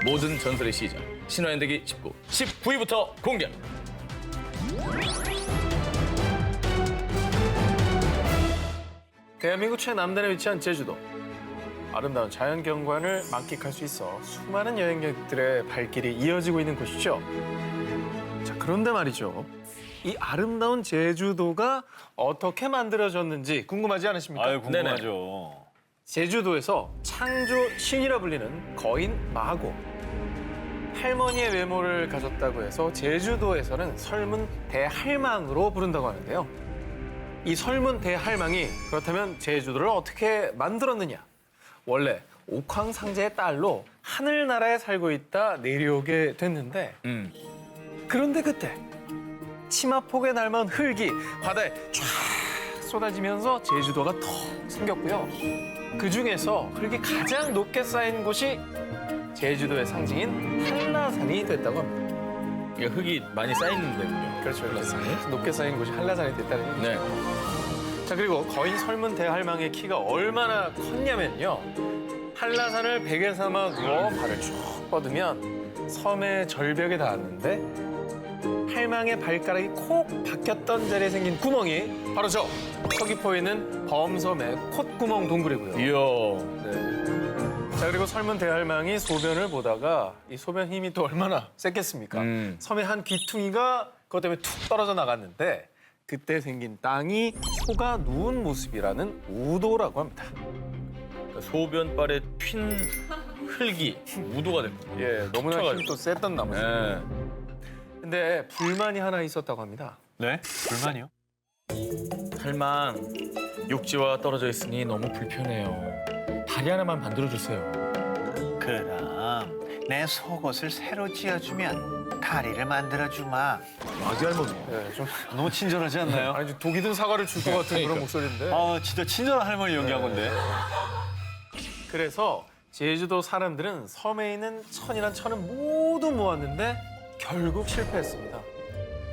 모든 전설의 시작. 신화연대기 19, 19위부터 공개합니다. 대한민국 최남단에 위치한 제주도. 아름다운 자연 경관을 만끽할 수 있어 수많은 여행객들의 발길이 이어지고 있는 곳이죠. 자, 그런데 말이죠. 이 아름다운 제주도가 어떻게 만들어졌는지 궁금하지 않으십니까? 아유, 궁금하죠. 제주도에서 창조 신이라 불리는 거인 마고. 할머니의 외모를 가졌다고 해서 제주도에서는 설문 대할망으로 부른다고 하는데요. 이 설문 대할망이 그렇다면 제주도를 어떻게 만들었느냐? 원래 옥황상제의 딸로 하늘나라에 살고 있다 내려오게 됐는데 그런데 그때 치마폭에 날만 흙이 바다에 쫙 쏟아지면서 제주도가 더 생겼고요. 그중에서 흙이 가장 높게 쌓인 곳이 제주도의 상징인 한라산이 됐다고 합니다. 이게 흙이 많이 쌓이는 데군요. 그렇죠. 이렇게 높게 쌓인 곳이 한라산이 됐다는 얘기죠. 네. 자, 그리고 거인 설문 대할망의 키가 얼마나 컸냐면요. 한라산을 베개 삼아 누워 발을 쭉 뻗으면 섬의 절벽에 닿았는데 할망의 발가락이 콕 박혔던 자리에 생긴 구멍이 바로 저 서귀포에 있는 범섬의 콧구멍 동굴이고요. 이야. 네. 자, 그리고 설문 대할망이 소변을 보다가 이 소변 힘이 또 얼마나 셌겠습니까? 섬의 한 귀퉁이가 그것 때문에 툭 떨어져 나갔는데 그때 생긴 땅이 소가 누운 모습이라는 우도라고 합니다. 소변발에 튄 흙이 우도가 됐군요. 예, 너무나 툭 힘이 또 셌던 나무죠. 네. 근데 불만이 하나 있었다고 합니다. 네? 불만이요? 할망, 육지와 떨어져 있으니 너무 불편해요. 다리 하나만 만들어주세요. 그럼 내 속옷을 새로 지어주면 다리를 만들어주마. 아기 할머니. 예, 좀 너무 친절하지 않나요? 아니 좀 독이 든 사과를 줄 것 같은 그러니까. 그런 목소리인데. 아, 진짜 친절한 할머니 연기한 건데. 그래서 제주도 사람들은 섬에 있는 천이란 천을 모두 모았는데 결국 실패했습니다.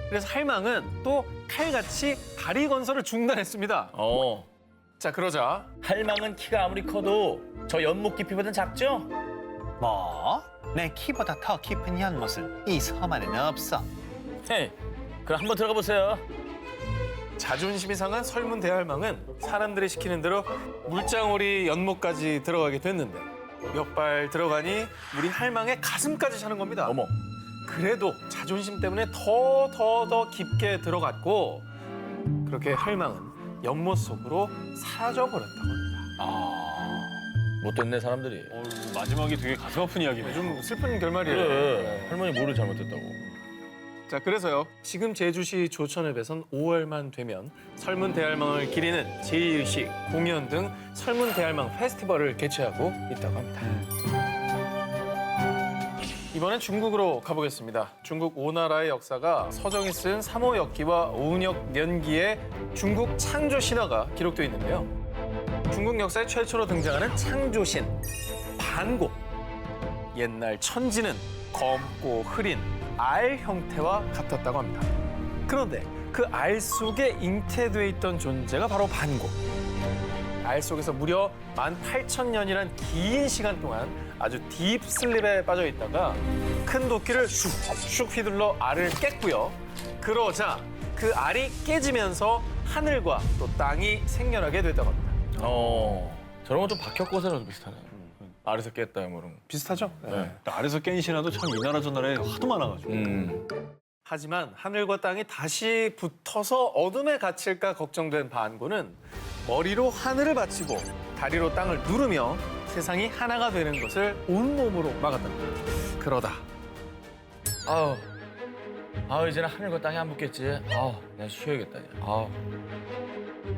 그래서 할망은 또 칼같이 다리 건설을 중단했습니다. 자, 그러자 할망은 키가 아무리 커도 저 연못 깊이보단 작죠? 뭐? 내 키보다 더 깊은 연못은 이 섬 안에는 없어. 헤이, 그럼 한번 들어가 보세요. 자존심이 상한 설문 대할망은 사람들이 시키는 대로 물장오리 연못까지 들어가게 됐는데 몇 발 들어가니 물이 할망의 가슴까지 차는 겁니다. 어머. 그래도 자존심 때문에 더 깊게 들어갔고 그렇게 할망은 연못 속으로 사라져버렸다고 합니다. 못됐네 사람들이. 마지막이 되게 가슴 아픈 이야기네요. 좀 슬픈 결말이에요. 그래. 할머니 뭐를 잘못했다고. 자, 그래서요. 지금 제주시 조천읍에선 5월만 되면 설문 대할망을 기리는 제2의식, 공연 등 설문 대할망 페스티벌을 개최하고 있다고 합니다. 이번엔 중국으로 가보겠습니다. 중국 오나라의 역사가 서정이 쓴 삼오역기와 오은역년기의 중국 창조 신화가 기록되어 있는데요. 중국 역사에 최초로 등장하는 창조신, 반고. 옛날 천지는 검고 흐린 알 형태와 같았다고 합니다. 그런데 그 알 속에 잉태돼 있던 존재가 바로 반고. 알 속에서 무려 18,000년이란 긴 시간 동안 아주 딥슬립에 빠져 있다가 큰 도끼를 슉슉 휘둘러 알을 깼고요. 그러자 그 알이 깨지면서 하늘과 또 땅이 생겨나게 됐다고 합니다. 저런 건 좀 박혁고사랑 비슷하네. 알에서 깼다 뭐 이런 거. 비슷하죠? 네. 아래서 깬 신화도 참 이 나라 저 나라에 하도 많아가지고. 하지만 하늘과 땅이 다시 붙어서 어둠에 갇힐까 걱정된 반고는 머리로 하늘을 받치고 다리로 땅을 누르며 세상이 하나가 되는 것을 온몸으로 막았답니다. 그러다 이제는 하늘과 땅이 안 붙겠지. 내가 쉬어야겠다. 이제.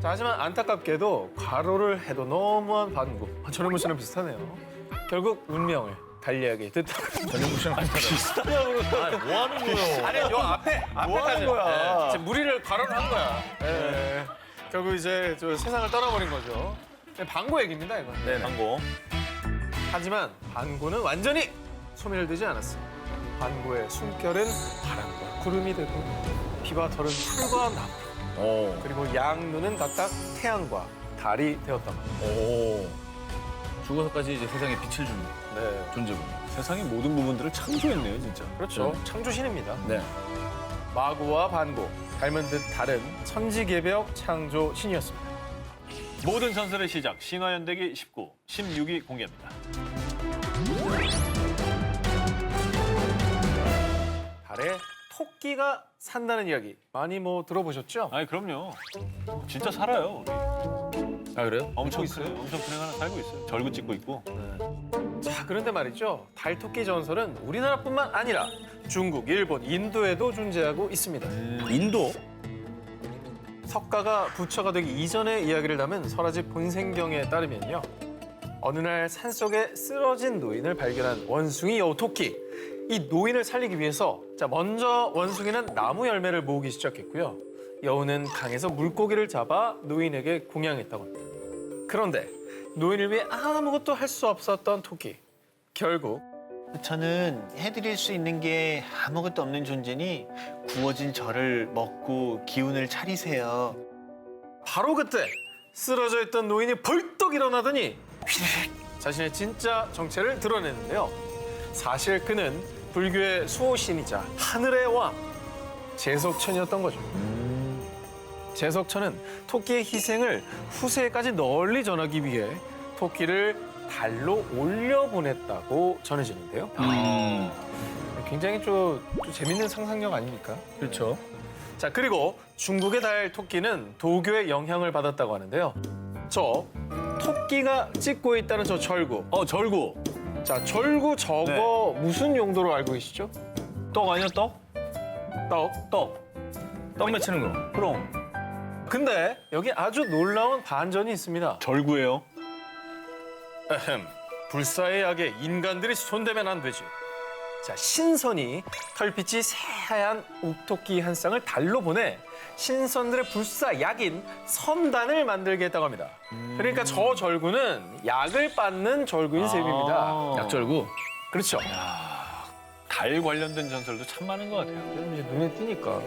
자, 하지만 안타깝게도 과로를 해도 너무한 반고. 전현무 씨랑 비슷하네요. 결국 운명을 달리하게 됐다고. 전현무 씨랑 비슷하다고. 뭐 하는 거예요? 아니, 요 앞에까지. 뭐 하는 거야? 지금 무리를 과로를 한 거야. 예. 결국 이제 저 세상을 떠나버린 거죠. 반고 얘기입니다, 이건. 네, 광고. 하지만 반고는 완전히 소멸되지 않았어요. 반고의 숨결은 바람과 구름이 되고 비와 털은 풀과 나무 그리고 양 눈은 각각 태양과 달이 되었다고 합니다. 죽어서까지 이제 세상에 빛을 주는 네. 존재군요. 세상의 모든 부분들을 창조했네요, 진짜. 그렇죠. 창조신입니다. 네. 마구와 반고, 닮은 듯 다른 천지개벽 창조신이었습니다. 모든 전설의 시작, 신화연대기 19, 16위 공개합니다. 달에 토끼가 산다는 이야기 많이 뭐 들어보셨죠? 아니, 그럼요. 진짜 살아요, 우리. 아 그래요? 엄청 큰 애 하나 살고 있어요. 절구 찍고 있고. 자, 그런데 말이죠. 달토끼 전설은 우리나라뿐만 아니라 중국, 일본, 인도에도 존재하고 있습니다. 인도? 석가가 부처가 되기 이전의 이야기를 담은 설화집 본생경에 따르면요. 어느 날 산속에 쓰러진 노인을 발견한 원숭이 여우 토끼. 이 노인을 살리기 위해서 먼저 원숭이는 나무 열매를 모으기 시작했고요. 여우는 강에서 물고기를 잡아 노인에게 공양했다고 합니다. 그런데 노인을 위해 아무것도 할 수 없었던 토끼. 결국 저는 해드릴 수 있는 게 아무것도 없는 존재니 구워진 저를 먹고 기운을 차리세요. 바로 그때 쓰러져 있던 노인이 벌떡 일어나더니 휘릭 자신의 진짜 정체를 드러내는데요. 사실 그는 불교의 수호신이자 하늘의 왕 제석천이었던 거죠. 제석천은 토끼의 희생을 후세까지 널리 전하기 위해 토끼를 달로 올려보냈다고 전해지는데요. 굉장히 좀 재밌는 상상력 아닙니까? 그렇죠. 자, 그리고 중국의 달 토끼는 도교의 영향을 받았다고 하는데요. 저 토끼가 찍고 있다는 저 절구. 절구. 자, 절구 저거 무슨 용도로 알고 계시죠? 떡 아니야, 떡? 떡. 떡 맺히는 거. 그럼. 근데 여기 아주 놀라운 반전이 있습니다. 절구예요. 불사의 약에 인간들이 손대면 안 되지. 자, 신선이 털빛이 새하얀 옥토끼 한 쌍을 달로 보내 신선들의 불사 약인 선단을 만들게 했다고 합니다. 그러니까 저 절구는 약을 빻는 절구인 셈입니다. 약절구. 그렇죠. 달 관련된 전설도 참 많은 것 같아요. 요즘 이제 눈에 띄니까.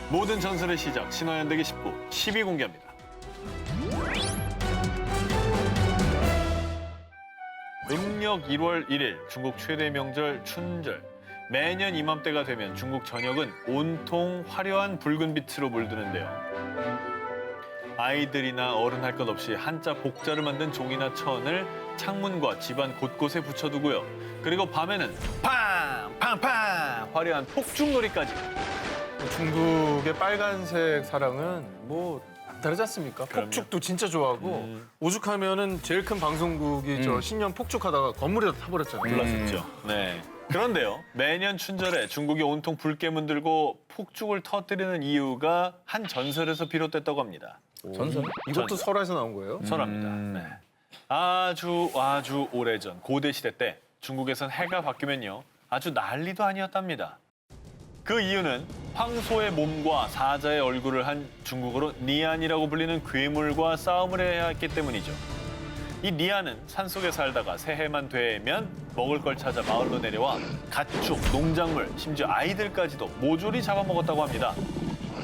모든 전설의 시작, 신화연대기 19, 10위 공개합니다. 음력 1월 1일, 중국 최대 명절 춘절. 매년 이맘때가 되면 중국 전역은 온통 화려한 붉은 빛으로 물드는데요. 아이들이나 어른 할 것 없이 한자 복자를 만든 종이나 천을 창문과 집안 곳곳에 붙여두고요. 그리고 밤에는 팡팡팡 화려한 폭죽놀이까지. 중국의 빨간색 사랑은 뭐 안 다르지 않습니까? 그럼요. 폭죽도 진짜 좋아하고 오죽하면은 제일 큰 방송국이 저 신년 폭죽하다가 건물에다 타버렸잖아요. 불났었죠. 네. 그런데요, 매년 춘절에 중국이 온통 불깨문 들고 폭죽을 터뜨리는 이유가 한 전설에서 비롯됐다고 합니다. 전설? 이것도 전설. 설화에서 나온 거예요? 설합니다. 네. 아주 오래전 고대 시대 때 중국에선 해가 바뀌면요, 아주 난리도 아니었답니다. 그 이유는 황소의 몸과 사자의 얼굴을 한 중국어로 니안이라고 불리는 괴물과 싸움을 해야 했기 때문이죠. 이 니안은 산속에 살다가 새해만 되면 먹을 걸 찾아 마을로 내려와 가축, 농작물, 심지어 아이들까지도 모조리 잡아먹었다고 합니다.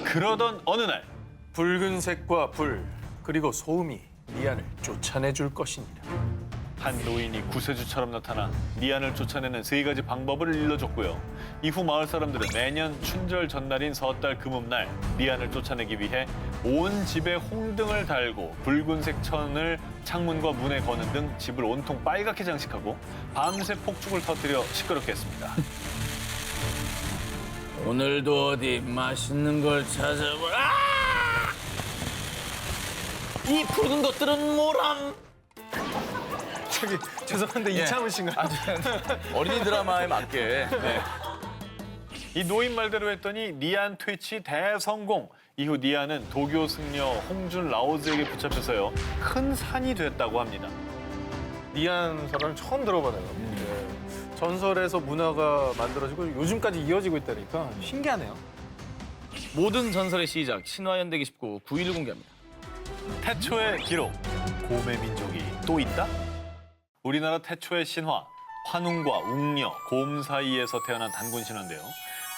그러던 어느 날 붉은색과 불 그리고 소음이 니안을 쫓아내줄 것이니라. 한 노인이 구세주처럼 나타나 니안을 쫓아내는 세 가지 방법을 일러줬고요. 이후 마을 사람들은 매년 춘절 전날인 섣달 금음날 니안을 쫓아내기 위해 온 집에 홍등을 달고 붉은색 천을 창문과 문에 거는 등 집을 온통 빨갛게 장식하고 밤새 폭죽을 터뜨려 시끄럽게 했습니다. 오늘도 어디 맛있는 걸 찾아보라. 이 붉은 것들은 뭐람? 저기 죄송한데 이창훈 씨인가요? 어린이 드라마에 맞게. 이 노인 말대로 했더니 니안 퇴치 대성공. 이후 니안은 도교 승려 홍준 라오즈에게 붙잡혀서요, 큰 산이 됐다고 합니다. 니안 설화는 처음 들어봐요. 네. 전설에서 문화가 만들어지고 요즘까지 이어지고 있다니까 신기하네요. 모든 전설의 시작, 신화연대기 19, 9위를 공개합니다. 태초의 기록, 곰의 민족이 또 있다? 우리나라 태초의 신화, 환웅과 웅녀, 곰 사이에서 태어난 단군 신화인데요.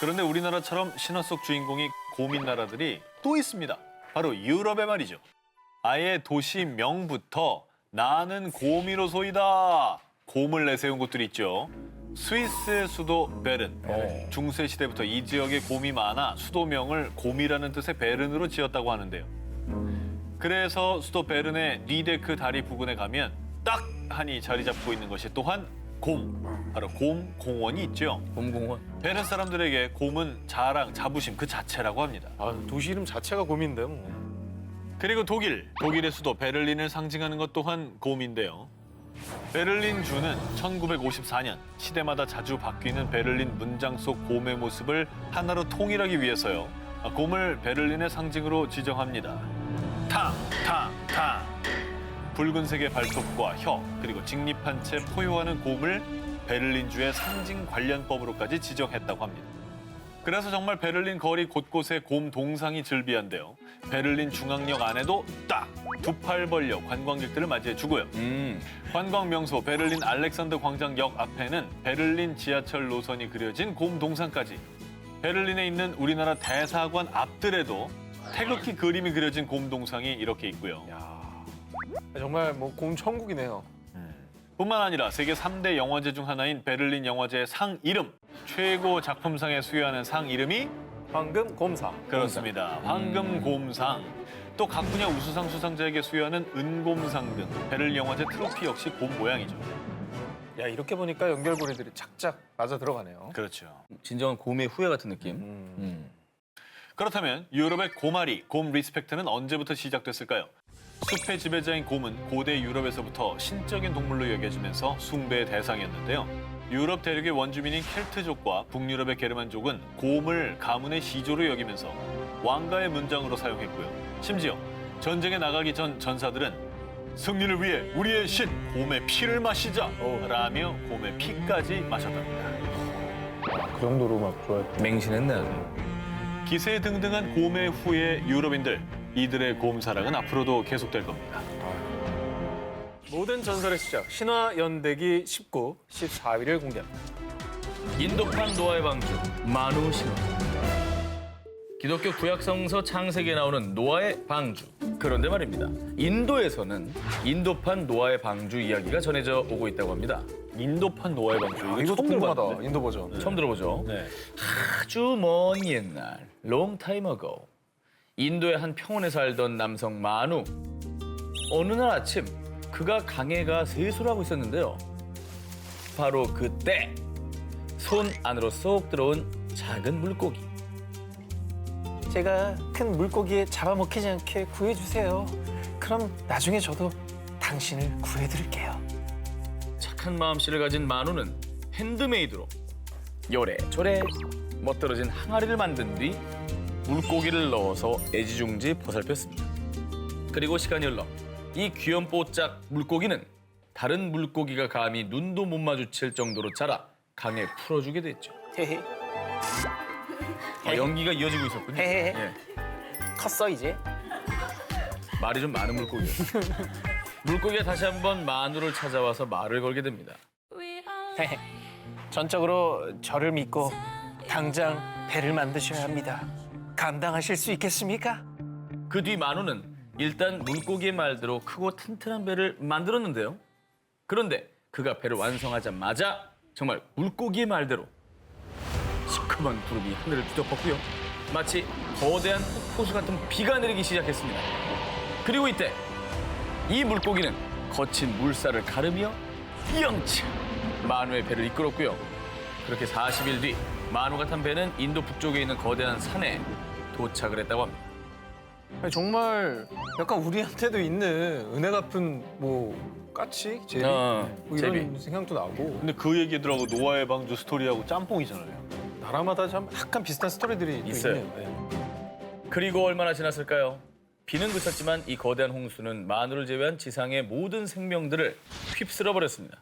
그런데 우리나라처럼 신화 속 주인공이 곰인 나라들이 또 있습니다. 바로 유럽의 말이죠. 아예 도시명부터 나는 곰이로소이다. 곰을 내세운 곳들이 있죠. 스위스의 수도 베른. 중세 시대부터 이 지역에 곰이 많아 수도명을 곰이라는 뜻의 베른으로 지었다고 하는데요. 그래서 수도 베른의 리데크 다리 부근에 가면 딱 하니 자리 잡고 있는 것이 또한 곰, 바로 곰 공원이 있죠. 곰공원. 베른 사람들에게 곰은 자랑, 자부심 그 자체라고 합니다. 아, 도시 이름 자체가 곰인데 뭐. 그리고 독일의 수도 베를린을 상징하는 것 또한 곰인데요. 베를린 주는 1954년 시대마다 자주 바뀌는 베를린 문장 속 곰의 모습을 하나로 통일하기 위해서요. 곰을 베를린의 상징으로 지정합니다. 탕, 탕, 탕. 붉은색의 발톱과 혀, 그리고 직립한 채 포효하는 곰을 베를린주의 상징 관련법으로까지 지정했다고 합니다. 그래서 정말 베를린 거리 곳곳에 곰 동상이 즐비한데요. 베를린 중앙역 안에도 딱 두 팔 벌려 관광객들을 맞이해주고요. 관광 명소 베를린 알렉산더 광장역 앞에는 베를린 지하철 노선이 그려진 곰 동상까지. 베를린에 있는 우리나라 대사관 앞들에도 태극기 그림이 그려진 곰 동상이 이렇게 있고요. 정말 뭐 곰 천국이네요. 뿐만 아니라 세계 3대 영화제 중 하나인 베를린 영화제의 상 이름, 최고 작품상에 수여하는 상 이름이 황금 곰사. 그렇습니다. 황금곰상. 또 각 분야 우수상 수상자에게 수여하는 은곰상 등 베를린 영화제 트로피 역시 곰 모양이죠. 야, 이렇게 보니까 연결고리들이 착착 맞아 들어가네요. 그렇죠. 진정한 곰의 후예 같은 느낌. 그렇다면 유럽의 곰아리, 곰 리스펙트는 언제부터 시작됐을까요? 숲의 지배자인 곰은 고대 유럽에서부터 신적인 동물로 여겨지면서 숭배의 대상이었는데요. 유럽 대륙의 원주민인 켈트족과 북유럽의 게르만족은 곰을 가문의 시조로 여기면서 왕가의 문장으로 사용했고요. 심지어 전쟁에 나가기 전 전사들은 승리를 위해 우리의 신 곰의 피를 마시자 라며 곰의 피까지 마셨답니다. 그 정도로 막 좋아했고. 맹신했네 아주. 기세등등한 곰의 후예 유럽인들, 이들의 곰 사랑은 앞으로도 계속될 겁니다. 모든 전설의 시작, 신화 연대기 19, 14위를 공개합니다. 인도판 노아의 방주 마누 신화. 기독교 구약성서 창세기에 나오는 노아의 방주. 그런데 말입니다. 인도에서는 인도판 노아의 방주 이야기가 전해져 오고 있다고 합니다. 인도판 노아의 방주. 이거 이것도 처음 궁금하다, 들어봤는데. 인도 버전. 처음 들어보죠? 네. 아주 먼 옛날, long time ago, 인도의 한 평원에 살던 남성 마누. 어느 날 아침 그가 강에 가 세수를 하고 있었는데요. 바로 그때 손 안으로 쏙 들어온 작은 물고기. 제가 큰 물고기에 잡아먹히지 않게 구해주세요. 그럼 나중에 저도 당신을 구해드릴게요. 착한 마음씨를 가진 마누는 핸드메이드로 요래조래 멋들어진 항아리를 만든 뒤 물고기를 넣어서 애지중지 보살폈습니다. 그리고 시간이 흘러 이 귀염뽀짝 물고기는 다른 물고기가 감히 눈도 못 마주칠 정도로 자라 강에 풀어주게 됐죠. 헤헤. 연기가 이어지고 있었군요. 헤헤. 예. 컸어 이제? 말이 좀 많은 물고기였어요. 물고기가 다시 한번 마누를 찾아와서 말을 걸게 됩니다. 헤헤. 전적으로 저를 믿고 당장 배를 만드셔야 합니다. 감당하실 수 있겠습니까? 그 뒤 마누는 일단 물고기의 말대로 크고 튼튼한 배를 만들었는데요. 그런데 그가 배를 완성하자마자 정말 물고기의 말대로 시커먼 구름이 하늘을 뒤덮었고요. 마치 거대한 폭포수 같은 비가 내리기 시작했습니다. 그리고 이때 이 물고기는 거친 물살을 가르며 영차 마누의 배를 이끌었고요. 그렇게 40일 뒤 마누가 탄 배는 인도 북쪽에 있는 거대한 산에 도착을 했다고 합니다. 아니, 정말 약간 우리한테도 있는 은혜 갚은 뭐 까치? 제비? 뭐 이런 제비. 생각도 나고 근데 그 얘기들하고 노아의 방주 스토리하고 짬뽕이잖아요. 나라마다 참 약간 비슷한 스토리들이 또 있어요. 있네요. 네. 그리고 얼마나 지났을까요? 비는 그쳤지만 이 거대한 홍수는 마누를 제외한 지상의 모든 생명들을 휩쓸어 버렸습니다.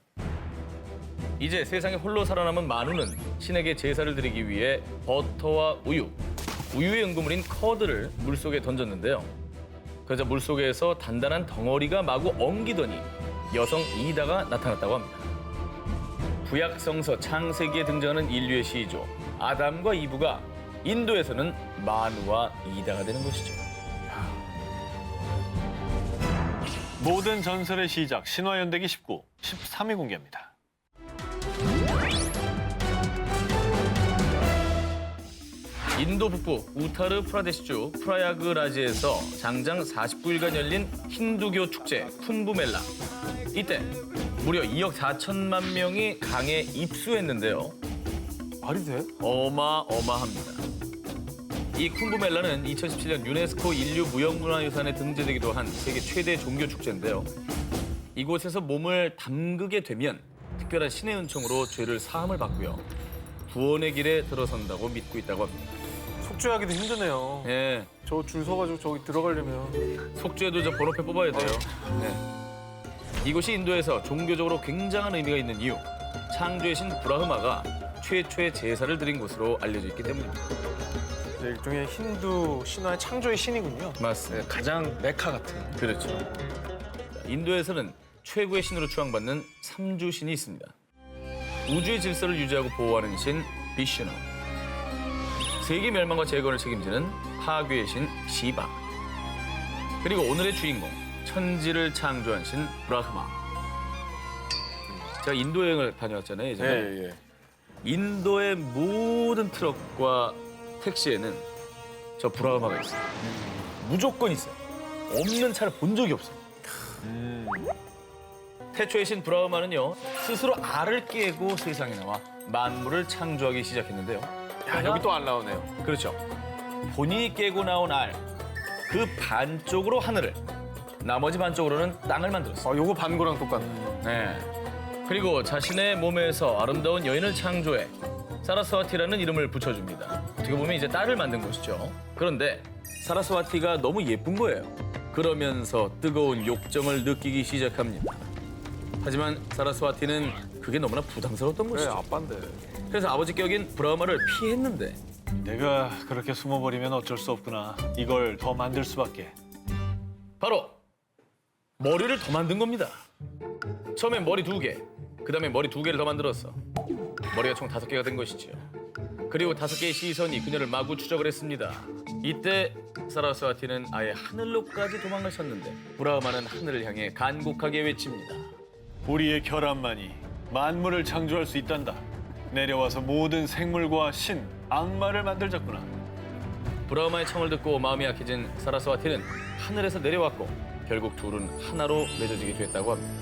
이제 세상에 홀로 살아남은 마누는 신에게 제사를 드리기 위해 버터와 우유의 응고물인 커드를 물속에 던졌는데요. 그러자 물속에서 단단한 덩어리가 마구 엉기더니 여성 이다가 나타났다고 합니다. 구약성서 창세기에 등장하는 인류의 시조 아담과 이브가 인도에서는 마누와 이다가 되는 것이죠. 모든 전설의 시작 신화연대기 19, 13위 공개합니다. 인도 북부 우타르 프라데시주 프라야그라지에서 장장 49일간 열린 힌두교 축제 쿤부멜라. 이때 무려 2억 4천만 명이 강에 입수했는데요. 말이 돼? 어마어마합니다. 이 쿤부멜라는 2017년 유네스코 인류 무형문화유산에 등재되기도 한 세계 최대 종교 축제인데요. 이곳에서 몸을 담그게 되면 특별한 신의 은총으로 죄를 사함을 받고요. 구원의 길에 들어선다고 믿고 있다고 합니다. 속죄하기도 힘드네요. 예, 저 줄 서가지고 저기 들어가려면. 속죄도 저 번호표 뽑아야 돼요. 네. 이곳이 인도에서 종교적으로 굉장한 의미가 있는 이유. 창조의 신 브라흐마가 최초의 제사를 드린 곳으로 알려져 있기 때문입니다. 네, 일종의 힌두 신화의 창조의 신이군요. 맞습니다. 가장 메카 같은. 그렇죠. 인도에서는 최고의 신으로 추앙받는 삼주 신이 있습니다. 우주의 질서를 유지하고 보호하는 신 비슈누, 세계 멸망과 재건을 책임지는 파괴의 신 시바, 그리고 오늘의 주인공 천지를 창조한 신 브라흐마. 제가 인도 여행을 다녀왔잖아요, 예전에. 예. 인도의 모든 트럭과 택시에는 저 브라흐마가 있어요. 무조건 있어요. 없는 차를 본 적이 없어요. 태초의 신 브라흐마는요, 스스로 알을 깨고 세상에 나와 만물을 창조하기 시작했는데요. 야, 여기 또 안 나오네요. 그렇죠. 본인이 깨고 나온 알, 그 반쪽으로 하늘을, 나머지 반쪽으로는 땅을 만들었어요. 요거 반고랑 똑같네. 네. 그리고 자신의 몸에서 아름다운 여인을 창조해 사라스와티라는 이름을 붙여줍니다. 어떻게 보면 이제 딸을 만든 것이죠. 그런데 사라스와티가 너무 예쁜 거예요. 그러면서 뜨거운 욕정을 느끼기 시작합니다. 하지만 사라스와티는 그게 너무나 부담스러웠던 그래, 것이죠. 아빠인데. 그래서 아버지 격인 브라흐마를 피했는데 내가 그렇게 숨어버리면 어쩔 수 없구나. 이걸 더 만들 수밖에. 바로 머리를 더 만든 겁니다. 처음엔 머리 2개, 그다음에 머리 2개를 더 만들었어. 머리가 총 5개가 된 것이지요. 그리고 5개의 시선이 그녀를 마구 추적을 했습니다. 이때 사라스와티는 아예 하늘로까지 도망가셨는데 브라흐마는 하늘을 향해 간곡하게 외칩니다. 우리의 결함만이 만물을 창조할 수 있단다. 내려와서 모든 생물과 신, 악마를 만들자꾸나. 브라흐마의 청을 듣고 마음이 약해진 사라스와티는 하늘에서 내려왔고 결국 둘은 하나로 맺어지게 됐다고 합니다.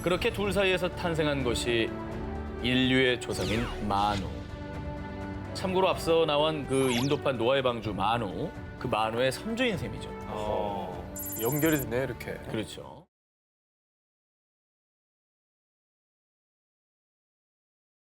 그렇게 둘 사이에서 탄생한 것이 인류의 조상인 마누. 참고로 앞서 나온 그 인도판 노아의 방주 마누, 그 마누의 선조인 셈이죠. 연결이 되네, 이렇게. 그렇죠.